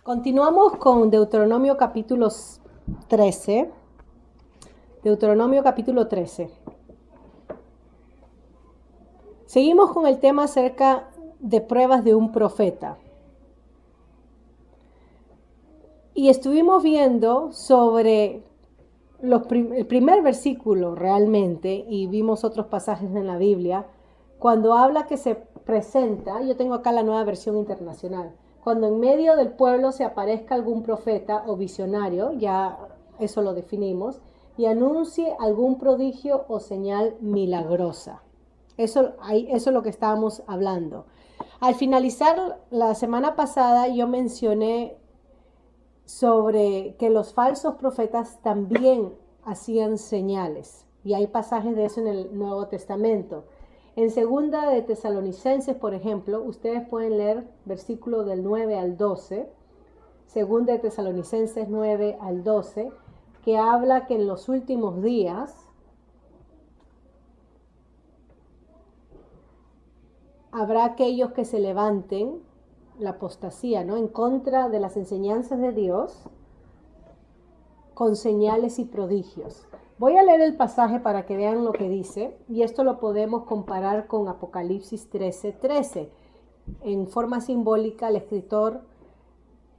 Continuamos con Deuteronomio capítulo 13. Deuteronomio capítulo 13. Seguimos con el tema acerca de pruebas de un profeta. Y estuvimos viendo sobre el primer versículo realmente, y vimos otros pasajes en la Biblia, cuando habla que se presenta, yo tengo acá la Nueva Versión Internacional, cuando en medio del pueblo se aparezca algún profeta o visionario, ya eso lo definimos, y anuncie algún prodigio o señal milagrosa. Eso es lo que estábamos hablando. Al finalizar la semana pasada yo mencioné sobre que los falsos profetas también hacían señales. Y hay pasajes de eso en el Nuevo Testamento. En segunda de Tesalonicenses, por ejemplo, ustedes pueden leer versículo del 9 al 12. Segunda de Tesalonicenses 9 al 12, que habla que en los últimos días habrá aquellos que se levanten, la apostasía, ¿no?, en contra de las enseñanzas de Dios, con señales y prodigios. Voy a leer el pasaje para que vean lo que dice, y esto lo podemos comparar con Apocalipsis 13:13. En forma simbólica, el escritor,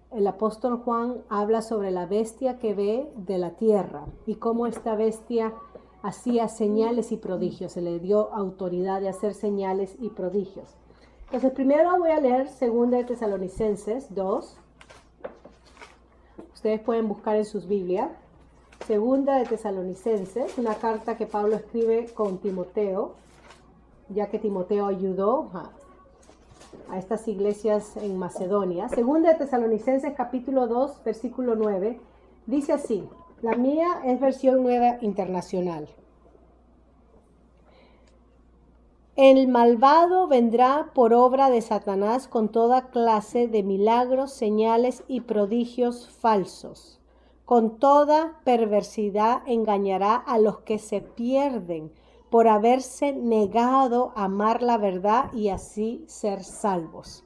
el apóstol Juan, habla sobre la bestia que ve de la tierra y cómo esta bestia hacía señales y prodigios. Se le dio autoridad de hacer señales y prodigios. Entonces, primero voy a leer 2 de Tesalonicenses 2. Ustedes pueden buscar en sus Biblias. 2 de Tesalonicenses, una carta que Pablo escribe con Timoteo, ya que Timoteo ayudó a estas iglesias en Macedonia. 2 de Tesalonicenses capítulo 2, versículo 9, dice así, la mía es versión nueva internacional. El malvado vendrá por obra de Satanás con toda clase de milagros, señales y prodigios falsos. Con toda perversidad engañará a los que se pierden por haberse negado a amar la verdad y así ser salvos.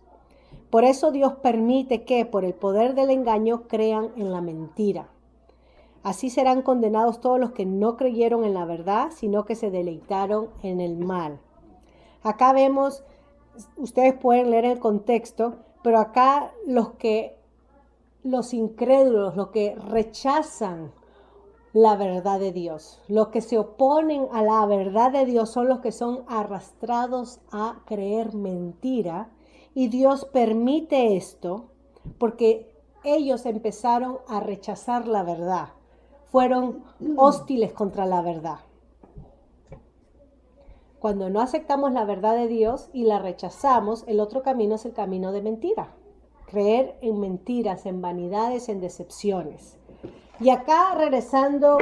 Por eso Dios permite que, por el poder del engaño, crean en la mentira. Así serán condenados todos los que no creyeron en la verdad, sino que se deleitaron en el mal. Acá vemos, ustedes pueden leer el contexto, pero acá los incrédulos, los que rechazan la verdad de Dios, los que se oponen a la verdad de Dios son los que son arrastrados a creer mentira, y Dios permite esto porque ellos empezaron a rechazar la verdad, fueron hostiles contra la verdad. Cuando no aceptamos la verdad de Dios y la rechazamos, el otro camino es el camino de mentira. Creer en mentiras, en vanidades, en decepciones. Y acá regresando,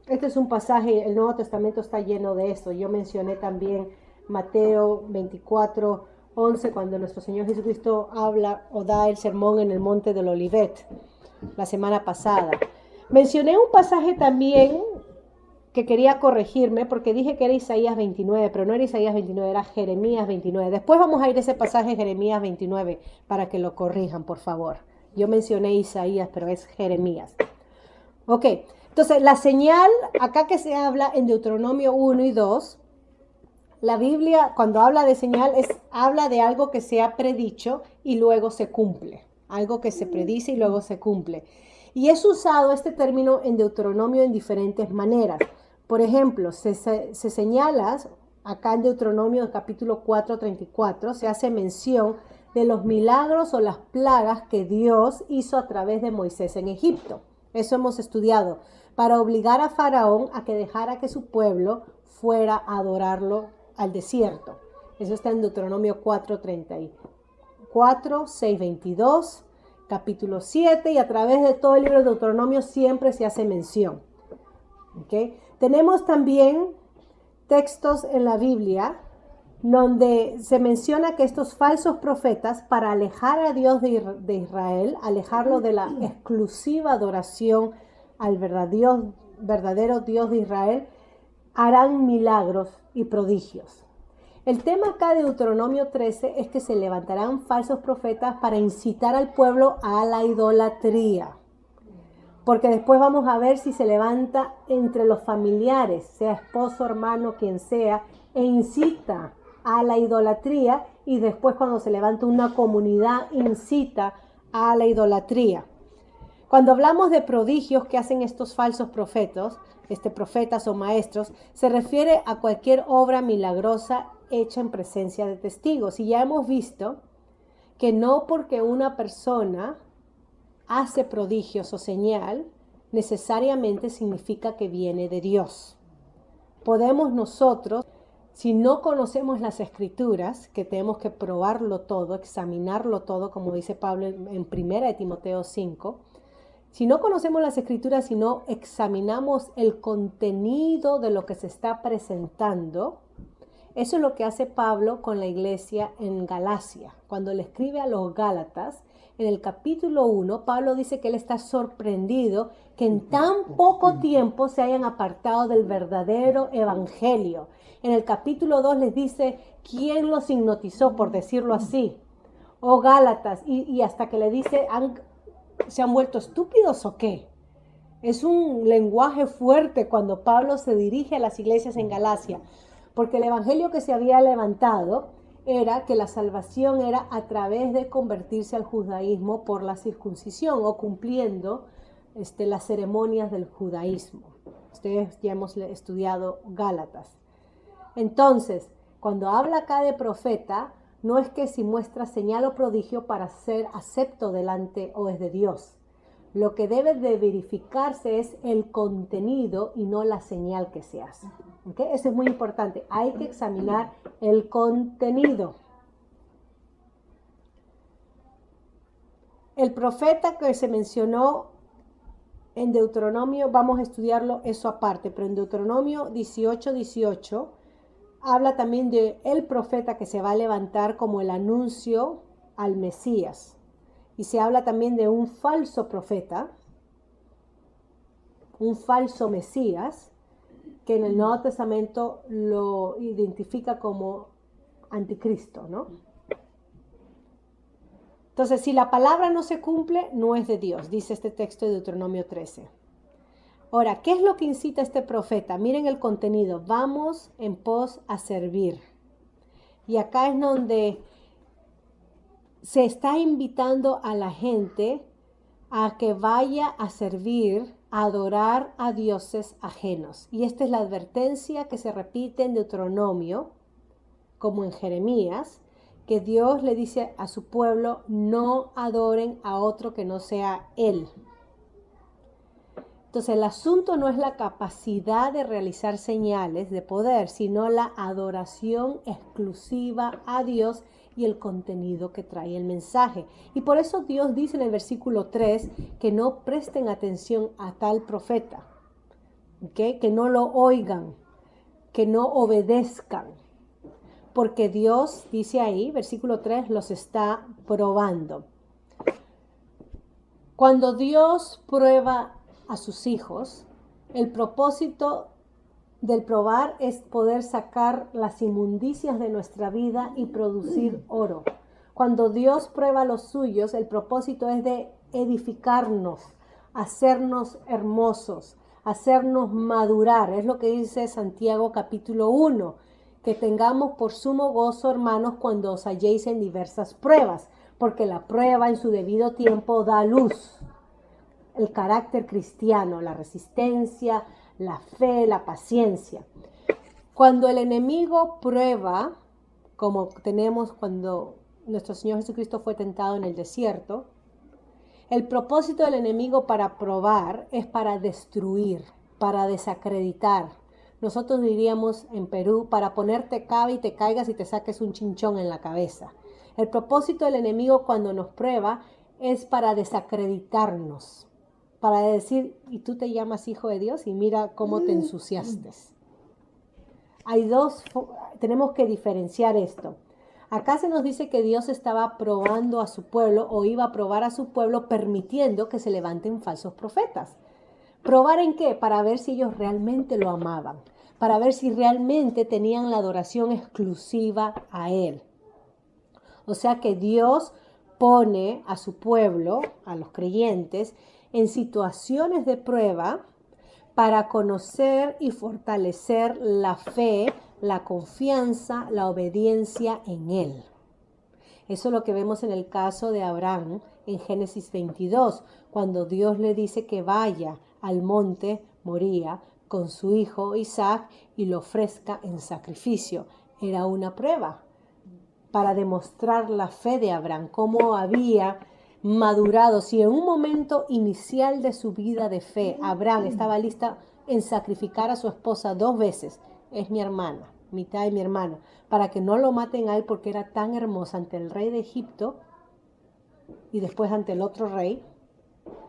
este es un pasaje, el Nuevo Testamento está lleno de esto. Yo mencioné también Mateo 24:11, cuando nuestro Señor Jesucristo habla o da el sermón en el monte del Olivet, la semana pasada. Mencioné un pasaje también que quería corregirme porque dije que era Isaías 29, pero no era Isaías 29, era Jeremías 29. Después vamos a ir a ese pasaje Jeremías 29 para que lo corrijan, por favor. Yo mencioné Isaías, pero es Jeremías. Ok, entonces la señal, acá que se habla en Deuteronomio 1 y 2, la Biblia cuando habla de señal habla de algo que se ha predicho y luego se cumple. Algo que se predice y luego se cumple. Y es usado este término en Deuteronomio en diferentes maneras. Por ejemplo, se señala, acá en Deuteronomio capítulo 4:34, se hace mención de los milagros o las plagas que Dios hizo a través de Moisés en Egipto. Eso hemos estudiado, para obligar a Faraón a que dejara que su pueblo fuera a adorarlo al desierto. Eso está en Deuteronomio 4:34, 6:22, capítulo 7, y a través de todo el libro de Deuteronomio siempre se hace mención. ¿Okay? Tenemos también textos en la Biblia donde se menciona que estos falsos profetas, para alejar a Dios de Israel, alejarlo de la exclusiva adoración al verdadero Dios de Israel, harán milagros y prodigios. El tema acá de Deuteronomio 13 es que se levantarán falsos profetas para incitar al pueblo a la idolatría. Porque después vamos a ver si se levanta entre los familiares, sea esposo, hermano, quien sea, e incita a la idolatría, y después cuando se levanta una comunidad incita a la idolatría. Cuando hablamos de prodigios que hacen estos falsos profetas o maestros, se refiere a cualquier obra milagrosa hecha en presencia de testigos. Y ya hemos visto que no porque una persona hace prodigios o señal, necesariamente significa que viene de Dios. Podemos nosotros, si no conocemos las Escrituras, que tenemos que probarlo todo, examinarlo todo, como dice Pablo en 1 Timoteo 5, si no conocemos las Escrituras, si no examinamos el contenido de lo que se está presentando, eso es lo que hace Pablo con la iglesia en Galacia. Cuando le escribe a los Gálatas, en el capítulo 1, Pablo dice que él está sorprendido que en tan poco tiempo se hayan apartado del verdadero evangelio. En el capítulo 2 les dice, ¿quién los hipnotizó, por decirlo así? Oh Gálatas, y hasta que le dice, ¿se han vuelto estúpidos o qué? Es un lenguaje fuerte cuando Pablo se dirige a las iglesias en Galacia, porque el evangelio que se había levantado era que la salvación era a través de convertirse al judaísmo por la circuncisión o cumpliendo las ceremonias del judaísmo. Ustedes ya hemos estudiado Gálatas. Entonces, cuando habla acá de profeta, no es que si muestra señal o prodigio para ser acepto delante o es de Dios. Lo que debe de verificarse es el contenido y no la señal que se hace. ¿Okay? Eso es muy importante. Hay que examinar el contenido. El profeta que se mencionó en Deuteronomio, vamos a estudiarlo eso aparte, pero en Deuteronomio 18:18 habla también de el profeta que se va a levantar como el anuncio al Mesías. Y se habla también de un falso profeta, un falso Mesías, que en el Nuevo Testamento lo identifica como anticristo, ¿no? Entonces, si la palabra no se cumple, no es de Dios, dice este texto de Deuteronomio 13. Ahora, ¿qué es lo que incita a este profeta? Miren el contenido, vamos en pos a servir. Y acá es donde se está invitando a la gente a que vaya a servir, a adorar a dioses ajenos. Y esta es la advertencia que se repite en Deuteronomio, como en Jeremías, que Dios le dice a su pueblo, no adoren a otro que no sea Él. Entonces el asunto no es la capacidad de realizar señales de poder, sino la adoración exclusiva a Dios y el contenido que trae el mensaje. Y por eso Dios dice en el versículo 3 que no presten atención a tal profeta, ¿okay? Que no lo oigan, que no obedezcan, porque Dios, dice ahí, versículo 3, los está probando. Cuando Dios prueba a sus hijos, el propósito del probar es poder sacar las inmundicias de nuestra vida y producir oro. Cuando Dios prueba a los suyos, el propósito es de edificarnos, hacernos hermosos, hacernos madurar. Es lo que dice Santiago capítulo 1, que tengamos por sumo gozo, hermanos, cuando os halléis en diversas pruebas, porque la prueba en su debido tiempo da luz. El carácter cristiano, la resistencia, la fe, la paciencia. Cuando el enemigo prueba, como tenemos cuando nuestro Señor Jesucristo fue tentado en el desierto, el propósito del enemigo para probar es para destruir, para desacreditar. Nosotros diríamos en Perú, para ponerte cabe y te caigas y te saques un chinchón en la cabeza. El propósito del enemigo cuando nos prueba es para desacreditarnos, para decir, y tú te llamas hijo de Dios y mira cómo te ensuciaste. Tenemos que diferenciar esto. Acá se nos dice que Dios estaba probando a su pueblo o iba a probar a su pueblo permitiendo que se levanten falsos profetas. ¿Probar en qué? Para ver si ellos realmente lo amaban. para ver si realmente tenían la adoración exclusiva a Él. O sea que Dios pone a su pueblo, a los creyentes, en situaciones de prueba para conocer y fortalecer la fe, la confianza, la obediencia en Él. Eso es lo que vemos en el caso de Abraham en Génesis 22, cuando Dios le dice que vaya al monte Moría con su hijo Isaac y lo ofrezca en sacrificio. Era una prueba para demostrar la fe de Abraham, cómo había madurado. Si en un momento inicial de su vida de fe, Abraham estaba lista en sacrificar a su esposa 2 veces, es mi hermana, mitad de mi hermano, para que no lo maten a él porque era tan hermosa ante el rey de Egipto y después ante el otro rey,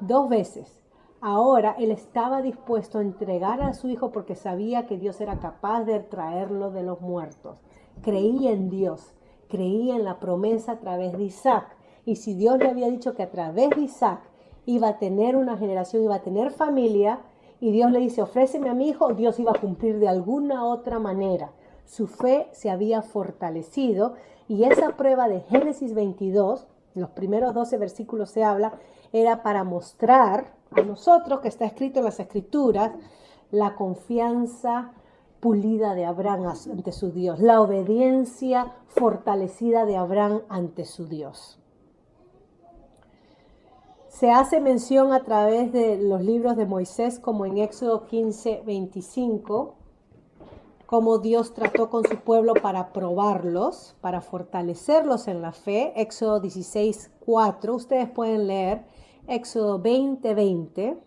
2 veces. Ahora él estaba dispuesto a entregar a su hijo porque sabía que Dios era capaz de traerlo de los muertos. Creía en Dios, creía en la promesa a través de Isaac. Y si Dios le había dicho que a través de Isaac iba a tener una generación, iba a tener familia, y Dios le dice, ofréceme a mi hijo, Dios iba a cumplir de alguna otra manera. Su fe se había fortalecido y esa prueba de Génesis 22, en los primeros 12 versículos se habla, era para mostrar a nosotros, que está escrito en las Escrituras, la confianza pulida de Abraham ante su Dios, la obediencia fortalecida de Abraham ante su Dios. Se hace mención a través de los libros de Moisés, como en Éxodo 15, 25, cómo Dios trató con su pueblo para probarlos, para fortalecerlos en la fe. Éxodo 16, 4, ustedes pueden leer Éxodo 20, 20.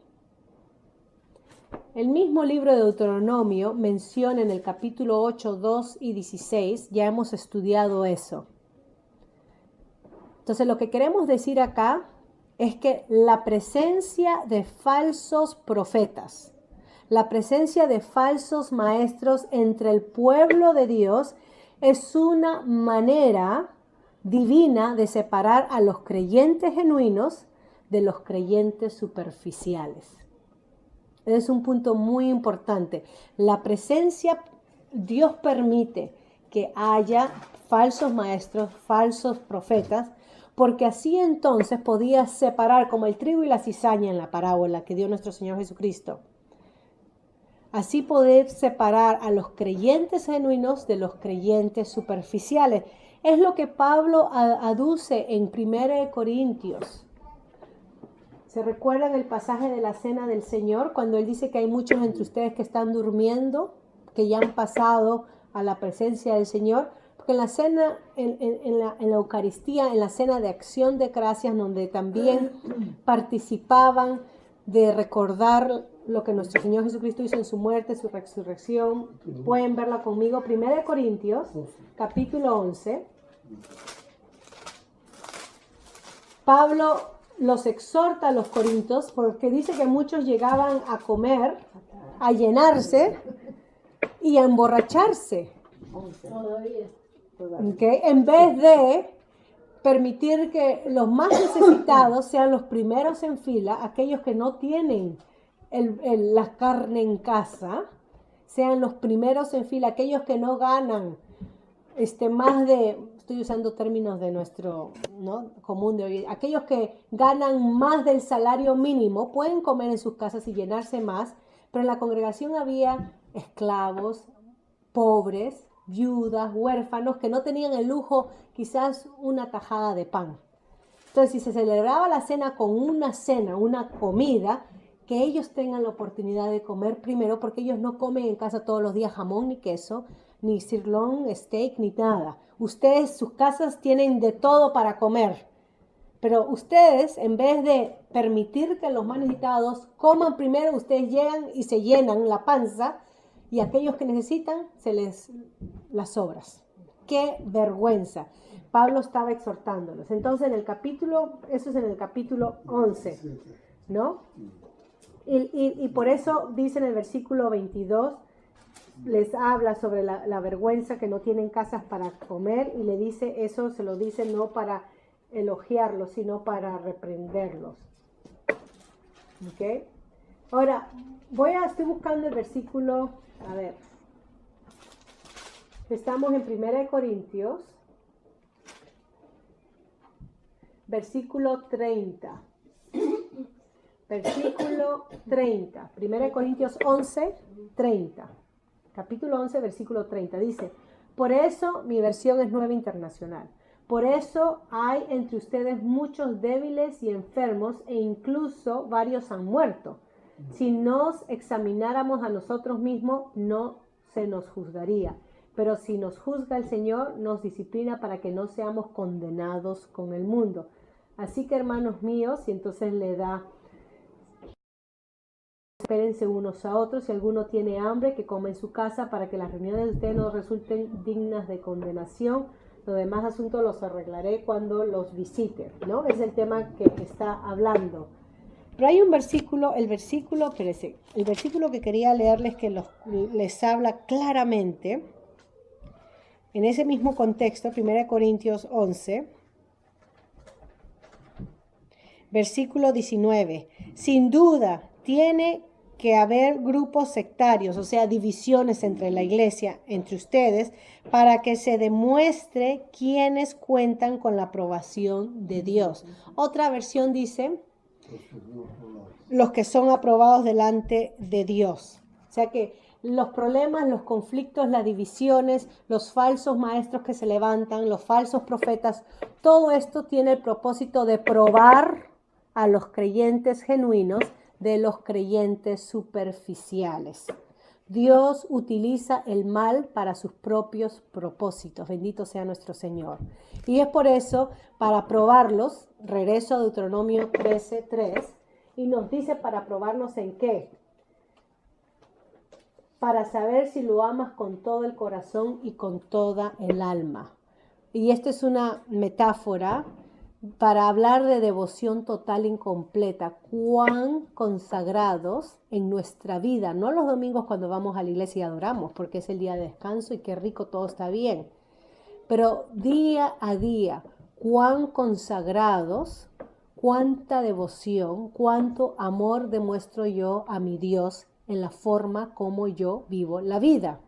El mismo libro de Deuteronomio menciona en el capítulo 8, 2 y 16, ya hemos estudiado eso. Entonces lo que queremos decir acá es que la presencia de falsos profetas, la presencia de falsos maestros entre el pueblo de Dios es una manera divina de separar a los creyentes genuinos de los creyentes superficiales. Es un punto muy importante. La presencia, Dios permite que haya falsos maestros, falsos profetas, porque así entonces podía separar como el trigo y la cizaña en la parábola que dio nuestro Señor Jesucristo. Así poder separar a los creyentes genuinos de los creyentes superficiales. Es lo que Pablo aduce en 1 Corintios. ¿Se recuerdan el pasaje de la cena del Señor? Cuando Él dice que hay muchos entre ustedes que están durmiendo, que ya han pasado a la presencia del Señor. Porque en la cena, en la Eucaristía, en la cena de acción de gracias, donde también participaban de recordar lo que nuestro Señor Jesucristo hizo en su muerte, su resurrección. Pueden verla conmigo. 1 Corintios, capítulo 11. Pablo los exhorta a los corintios porque dice que muchos llegaban a comer, a llenarse y a emborracharse. ¿Okay? En vez de permitir que los más necesitados sean los primeros en fila, aquellos que no tienen la carne en casa, sean los primeros en fila, aquellos que no ganan más de, estoy usando términos de nuestro común de hoy, aquellos que ganan más del salario mínimo pueden comer en sus casas y llenarse más, pero en la congregación había esclavos, pobres, viudas, huérfanos, que no tenían el lujo, quizás una tajada de pan. Entonces, si se celebraba la cena con una cena, una comida, que ellos tengan la oportunidad de comer primero, porque ellos no comen en casa todos los días jamón ni queso, ni sirloin, steak, ni nada. Ustedes, sus casas tienen de todo para comer. Pero ustedes, en vez de permitir que los más necesitados coman primero, ustedes llegan y se llenan la panza, y aquellos que necesitan, se les las sobras. ¡Qué vergüenza! Pablo estaba exhortándolos. Entonces, eso es en el capítulo 11, ¿no? Y por eso dice en el versículo 22, les habla sobre la vergüenza que no tienen casas para comer, y le dice, eso se lo dice no para elogiarlos, sino para reprenderlos. ¿Ok? Ahora, estoy buscando el versículo, a ver, Estamos en 1 Corintios, versículo 30. Versículo 30. 1 Corintios 11, 30. Capítulo 11, versículo 30. Dice, por eso, mi versión es Nueva Internacional. Por eso hay entre ustedes muchos débiles y enfermos e incluso varios han muerto. Si nos examináramos a nosotros mismos, no se nos juzgaría. Pero si nos juzga el Señor, nos disciplina para que no seamos condenados con el mundo. Así que, hermanos míos, y entonces le da, espérense unos a otros. Si alguno tiene hambre, que coma en su casa para que las reuniones de ustedes no resulten dignas de condenación. Los demás asuntos los arreglaré cuando los visite, ¿no? Es el tema que está hablando. Pero hay un versículo, el versículo que quería leerles que les habla claramente, en ese mismo contexto, 1 Corintios 11, versículo 19. Sin duda, tiene que haber grupos sectarios, o sea, divisiones entre la iglesia, entre ustedes, para que se demuestre quiénes cuentan con la aprobación de Dios. Otra versión dice, los que son aprobados delante de Dios. O sea que los problemas, los conflictos, las divisiones, los falsos maestros que se levantan, los falsos profetas, todo esto tiene el propósito de probar a los creyentes genuinos de los creyentes superficiales. Dios utiliza el mal para sus propios propósitos. Bendito sea nuestro Señor. Y es por eso, para probarlos, regreso a Deuteronomio 13:3, y nos dice para probarnos en qué. Para saber si lo amas con todo el corazón y con toda el alma. Y esta es una metáfora para hablar de devoción total incompleta, cuán consagrados en nuestra vida, no los domingos cuando vamos a la iglesia y adoramos, porque es el día de descanso y qué rico, todo está bien, pero día a día, cuán consagrados, cuánta devoción, cuánto amor demuestro yo a mi Dios en la forma como yo vivo la vida.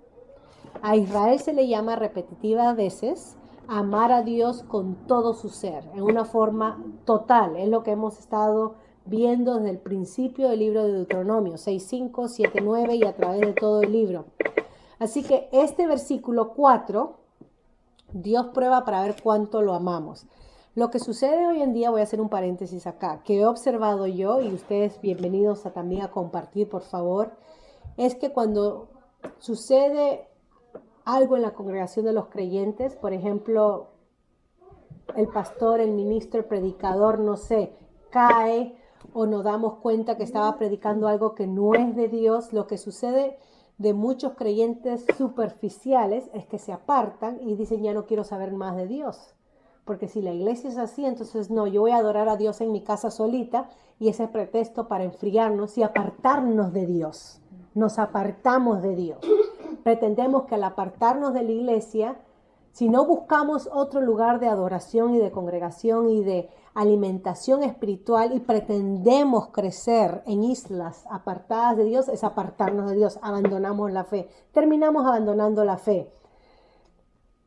A Israel se le llama repetitiva a veces, amar a Dios con todo su ser, en una forma total. Es lo que hemos estado viendo desde el principio del libro de Deuteronomio, 6:5, 7:9 y a través de todo el libro. Así que este versículo 4, Dios prueba para ver cuánto lo amamos. Lo que sucede hoy en día, voy a hacer un paréntesis acá, que he observado yo, y ustedes bienvenidos también a compartir, por favor, es que cuando sucede algo en la congregación de los creyentes, por ejemplo, el pastor, el ministro, el predicador, no sé, cae o nos damos cuenta que estaba predicando algo que no es de Dios, lo que sucede de muchos creyentes superficiales es que se apartan y dicen ya no quiero saber más de Dios. Porque si la iglesia es así, entonces no, yo voy a adorar a Dios en mi casa solita y ese es pretexto para enfriarnos y apartarnos de Dios. Nos apartamos de Dios. Pretendemos que al apartarnos de la iglesia, si no buscamos otro lugar de adoración y de congregación y de alimentación espiritual y pretendemos crecer en islas apartadas de Dios, es apartarnos de Dios, abandonamos la fe, terminamos abandonando la fe.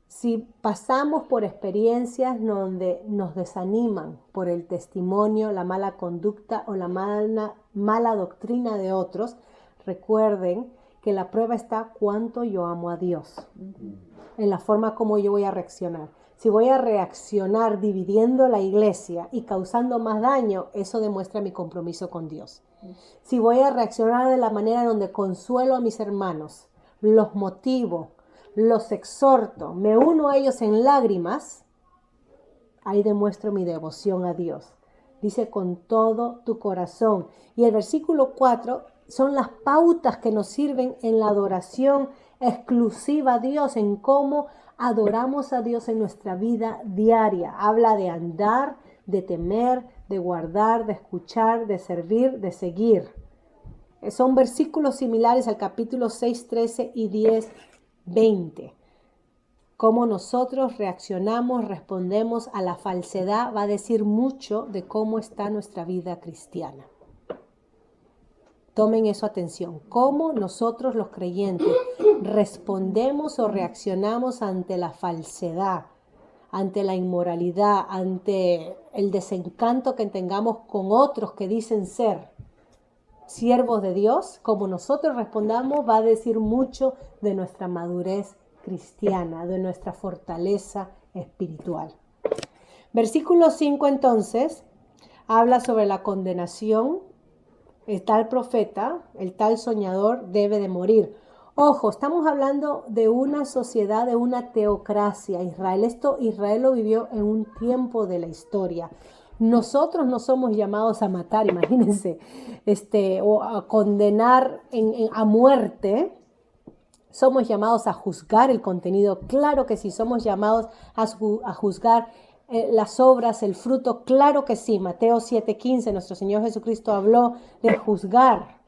Si pasamos por experiencias donde nos desaniman por el testimonio, la mala conducta o la mala doctrina de otros, recuerden que la prueba está cuánto yo amo a Dios, en la forma como yo voy a reaccionar. Si voy a reaccionar dividiendo la iglesia y causando más daño, eso demuestra mi compromiso con Dios. Si voy a reaccionar de la manera donde consuelo a mis hermanos, los motivo, los exhorto, me uno a ellos en lágrimas, ahí demuestro mi devoción a Dios. Dice con todo tu corazón. Y el versículo 4 son las pautas que nos sirven en la adoración exclusiva a Dios, en cómo adoramos a Dios en nuestra vida diaria. Habla de andar, de temer, de guardar, de escuchar, de servir, de seguir. Son versículos similares al capítulo 6, 13 y 10, 20. Cómo nosotros reaccionamos, respondemos a la falsedad, va a decir mucho de cómo está nuestra vida cristiana. Tomen eso atención. Cómo nosotros los creyentes respondemos o reaccionamos ante la falsedad, ante la inmoralidad, ante el desencanto que tengamos con otros que dicen ser siervos de Dios, como nosotros respondamos va a decir mucho de nuestra madurez cristiana, de nuestra fortaleza espiritual. Versículo 5 entonces habla sobre la condenación. El tal profeta, el tal soñador debe de morir. Ojo, estamos hablando de una sociedad, de una teocracia. Israel lo vivió en un tiempo de la historia. Nosotros no somos llamados a matar, imagínense, o a condenar a muerte. Somos llamados a juzgar el contenido. Claro que sí, somos llamados a juzgar las obras, el fruto, claro que sí. Mateo 7:15, nuestro Señor Jesucristo habló de juzgar.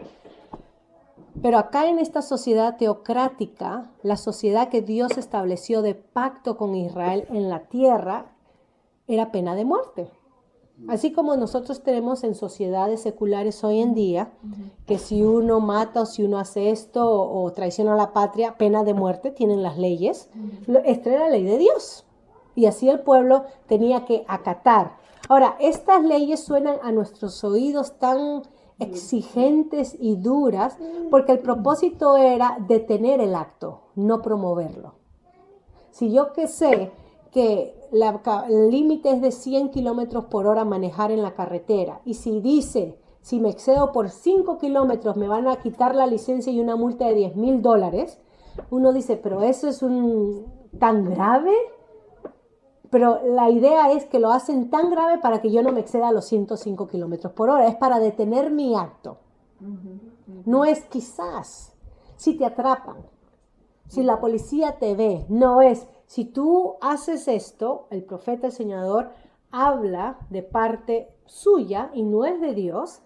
Pero acá en esta sociedad teocrática, la sociedad que Dios estableció de pacto con Israel en la tierra, era pena de muerte. Así como nosotros tenemos en sociedades seculares hoy en día, que si uno mata o si uno hace esto o traiciona a la patria, pena de muerte, tienen las leyes. Esta era la ley de Dios. Y así el pueblo tenía que acatar. Ahora, estas leyes suenan a nuestros oídos tan exigentes y duras porque el propósito era detener el acto, no promoverlo. Si yo que sé que el límite es de 100 kilómetros por hora manejar en la carretera y si dice, si me excedo por 5 kilómetros me van a quitar la licencia y una multa de $10,000, uno dice, pero eso es tan grave. Pero la idea es que lo hacen tan grave para que yo no me exceda los 105 kilómetros por hora. Es para detener mi acto. No es quizás si te atrapan, si la policía te ve. No es, si tú haces esto, el profeta, el soñador, habla de parte suya y no es de Dios,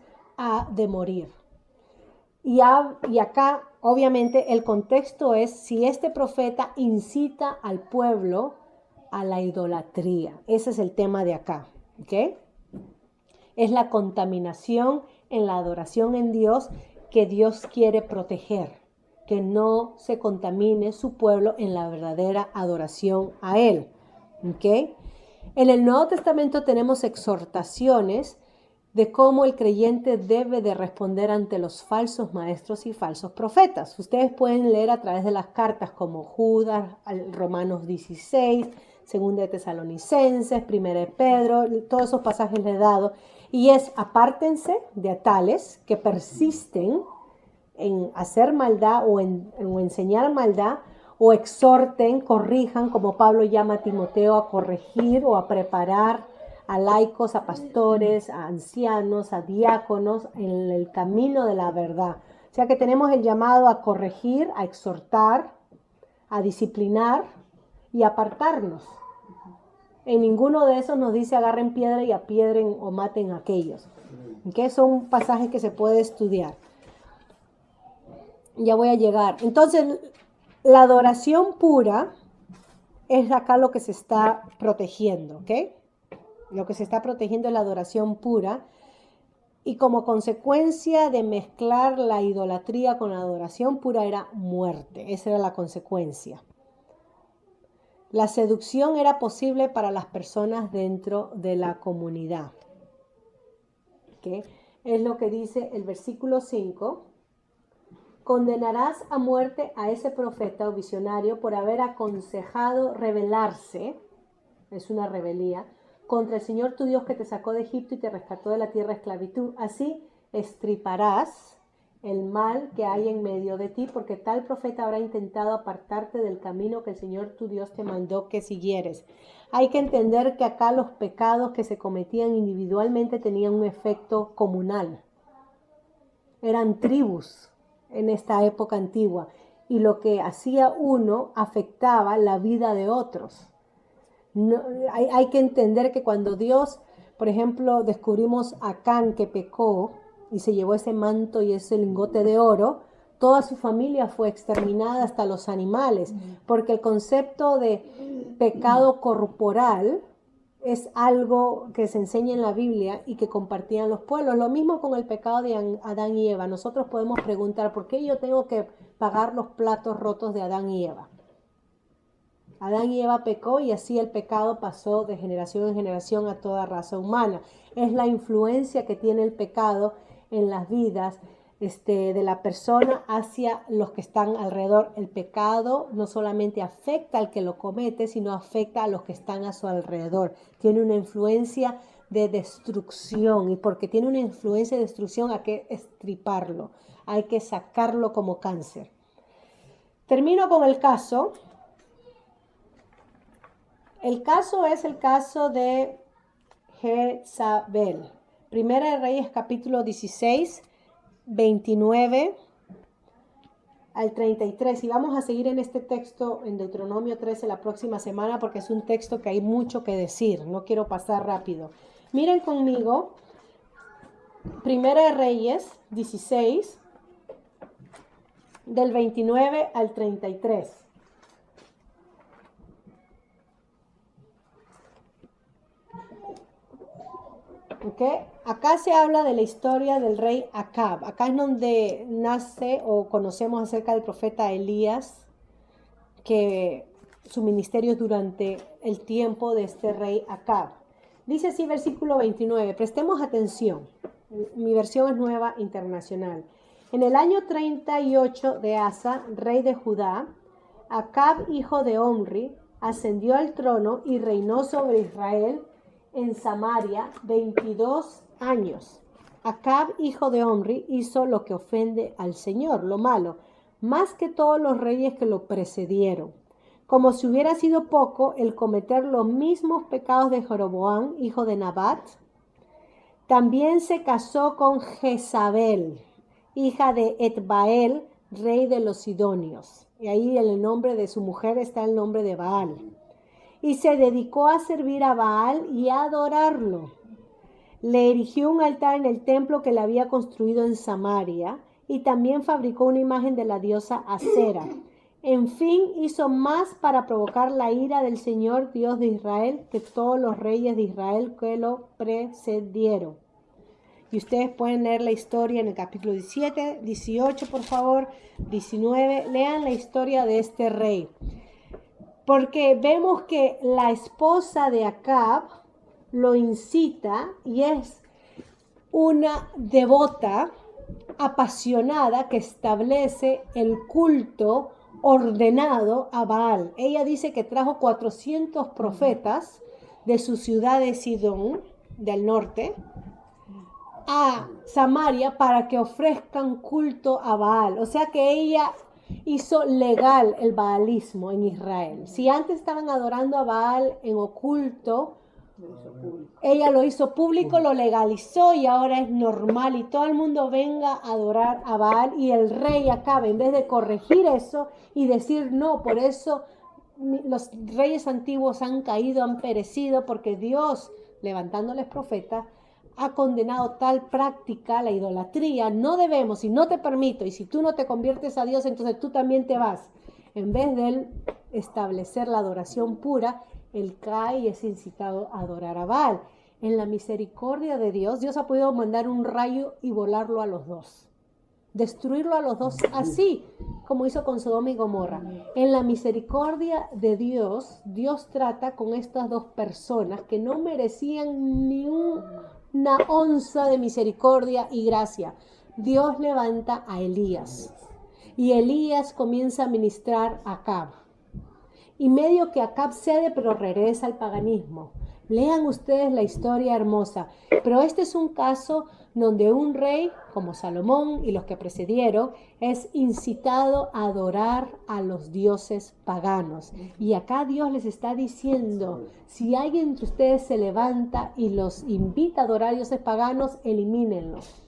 de morir. Y acá, obviamente, el contexto es si este profeta incita al pueblo a la idolatría. Ese es el tema de acá, ¿ok? Es la contaminación en la adoración en Dios que Dios quiere proteger, que no se contamine su pueblo en la verdadera adoración a Él, ¿ok? En el Nuevo Testamento tenemos exhortaciones de cómo el creyente debe de responder ante los falsos maestros y falsos profetas. Ustedes pueden leer a través de las cartas como Judas, Romanos 16, Segunda de Tesalonicenses, Primera de Pedro, todos esos pasajes les he dado. Y es, apártense de tales que persisten en hacer maldad o enseñar maldad, o exhorten, corrijan, como Pablo llama a Timoteo a corregir o a preparar a laicos, a pastores, a ancianos, a diáconos en el camino de la verdad. O sea que tenemos el llamado a corregir, a exhortar, a disciplinar y apartarnos. En ninguno de esos nos dice agarren piedra y apiedren o maten a aquellos. ¿Okay? Son pasajes que se puede estudiar. Ya voy a llegar. Entonces, la adoración pura es acá lo que se está protegiendo, ¿ok? Lo que se está protegiendo es la adoración pura. Y como consecuencia de mezclar la idolatría con la adoración pura era muerte. Esa era la consecuencia. La seducción era posible para las personas dentro de la comunidad. ¿Okay? Es lo que dice el versículo 5. Condenarás a muerte a ese profeta o visionario por haber aconsejado rebelarse, es una rebelía, contra el Señor tu Dios que te sacó de Egipto y te rescató de la tierra de esclavitud. Así estriparás el mal que hay en medio de ti, porque tal profeta habrá intentado apartarte del camino que el Señor tu Dios te mandó que siguieres. Hay que entender que acá los pecados que se cometían individualmente tenían un efecto comunal. Eran tribus en esta época antigua, y lo que hacía uno afectaba la vida de otros. No, hay que entender que cuando Dios, por ejemplo, descubrimos a Can que pecó y se llevó ese manto y ese lingote de oro, toda su familia fue exterminada, hasta los animales, porque el concepto de pecado corporal es algo que se enseña en la Biblia y que compartían los pueblos. Lo mismo con el pecado de Adán y Eva. Nosotros podemos preguntar, ¿por qué yo tengo que pagar los platos rotos de Adán y Eva? Adán y Eva pecó y así el pecado pasó de generación en generación a toda raza humana. Es la influencia que tiene el pecado en las vidas de la persona hacia los que están alrededor. El pecado no solamente afecta al que lo comete, sino afecta a los que están a su alrededor. Tiene una influencia de destrucción, y porque tiene una influencia de destrucción hay que estriparlo, hay que sacarlo como cáncer. Termino con el caso. El caso es el caso de Jezabel. Primera de Reyes, capítulo 16, 29 al 33. Y vamos a seguir en este texto en Deuteronomio 13 la próxima semana porque es un texto que hay mucho que decir. No quiero pasar rápido. Miren conmigo. Primera de Reyes 16, del 29 al 33. Okay. Acá se habla de la historia del rey Acab. Acá es donde nace o conocemos acerca del profeta Elías, que su ministerio es durante el tiempo de este rey Acab. Dice así versículo 29, prestemos atención. Mi versión es Nueva Internacional. En el año 38 de Asa, rey de Judá, Acab, hijo de Omri, ascendió al trono y reinó sobre Israel en Samaria 22 años. Acab, hijo de Omri, hizo lo que ofende al Señor, lo malo, más que todos los reyes que lo precedieron. Como si hubiera sido poco el cometer los mismos pecados de Jeroboam, hijo de Nabat, también se casó con Jezabel, hija de Etbael, rey de los Sidonios. Y ahí en el nombre de su mujer está el nombre de Baal. Y se dedicó a servir a Baal y a adorarlo. Le erigió un altar en el templo que le había construido en Samaria y también fabricó una imagen de la diosa Acera. En fin, hizo más para provocar la ira del Señor Dios de Israel que todos los reyes de Israel que lo precedieron. Y ustedes pueden leer la historia en el capítulo 17, 18, por favor, 19. Lean la historia de este rey. Porque vemos que la esposa de Acab lo incita y es una devota apasionada que establece el culto ordenado a Baal. Ella dice que trajo 400 profetas de su ciudad de Sidón, del norte, a Samaria para que ofrezcan culto a Baal. O sea que ella hizo legal el baalismo en Israel. Si antes estaban adorando a Baal en oculto, ella lo hizo público, lo legalizó y ahora es normal y todo el mundo venga a adorar a Baal. Y el rey Acab, en vez de corregir eso y decir no, por eso los reyes antiguos han caído, han perecido, porque Dios, levantándoles profetas, ha condenado tal práctica, la idolatría. No debemos, si no te permito, y si tú no te conviertes a Dios, entonces tú también te vas. En vez de él establecer la adoración pura, él cae y es incitado a adorar a Baal. En la misericordia de Dios, Dios ha podido mandar un rayo y volarlo a los dos. Destruirlo a los dos, así como hizo con Sodoma y Gomorra. En la misericordia de Dios, Dios trata con estas dos personas que no merecían ni una onza de misericordia y gracia. Dios levanta a Elías y Elías comienza a ministrar a Acab. Y medio que Acab cede, pero regresa al paganismo. Lean ustedes la historia hermosa. Pero este es un caso donde un rey, como Salomón y los que precedieron, es incitado a adorar a los dioses paganos. Y acá Dios les está diciendo, si alguien entre ustedes se levanta y los invita a adorar a dioses paganos, elimínenlos.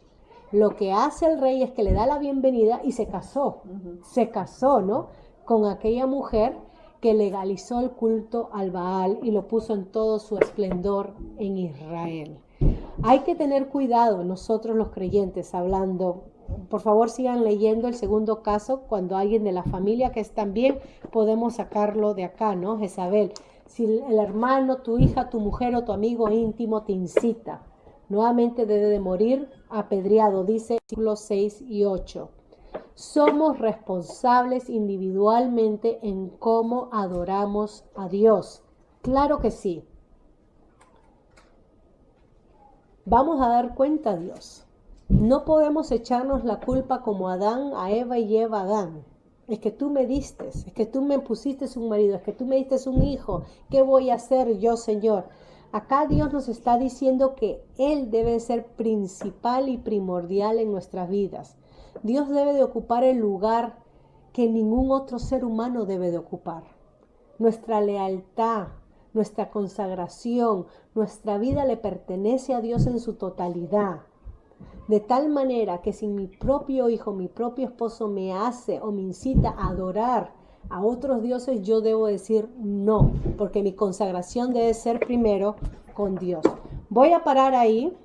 Lo que hace el rey es que le da la bienvenida y se casó. Se casó, ¿no? Con aquella mujer que legalizó el culto al Baal y lo puso en todo su esplendor en Israel. Hay que tener cuidado nosotros los creyentes hablando. Por favor, sigan leyendo el segundo caso cuando alguien de la familia que es también, podemos sacarlo de acá, ¿no? Jezabel. Si el hermano, tu hija, tu mujer o tu amigo íntimo te incita, nuevamente debe de morir apedreado, dice versículos 6 y 8. Somos responsables individualmente en cómo adoramos a Dios. Claro que sí. Vamos a dar cuenta a Dios. No podemos echarnos la culpa como Adán a Eva y Eva a Adán. Es que tú me diste, es que tú me pusiste un marido, es que tú me diste un hijo. ¿Qué voy a hacer yo, Señor? Acá Dios nos está diciendo que Él debe ser principal y primordial en nuestras vidas. Dios debe de ocupar el lugar que ningún otro ser humano debe de ocupar. Nuestra lealtad, nuestra consagración, nuestra vida le pertenece a Dios en su totalidad. De tal manera que si mi propio hijo, mi propio esposo me hace o me incita a adorar a otros dioses, yo debo decir no, porque mi consagración debe ser primero con Dios. Voy a parar ahí.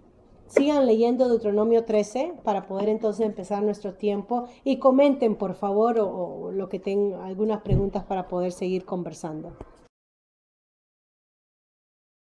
Sigan leyendo Deuteronomio 13 para poder entonces empezar nuestro tiempo y comenten por favor o lo que tengan algunas preguntas para poder seguir conversando.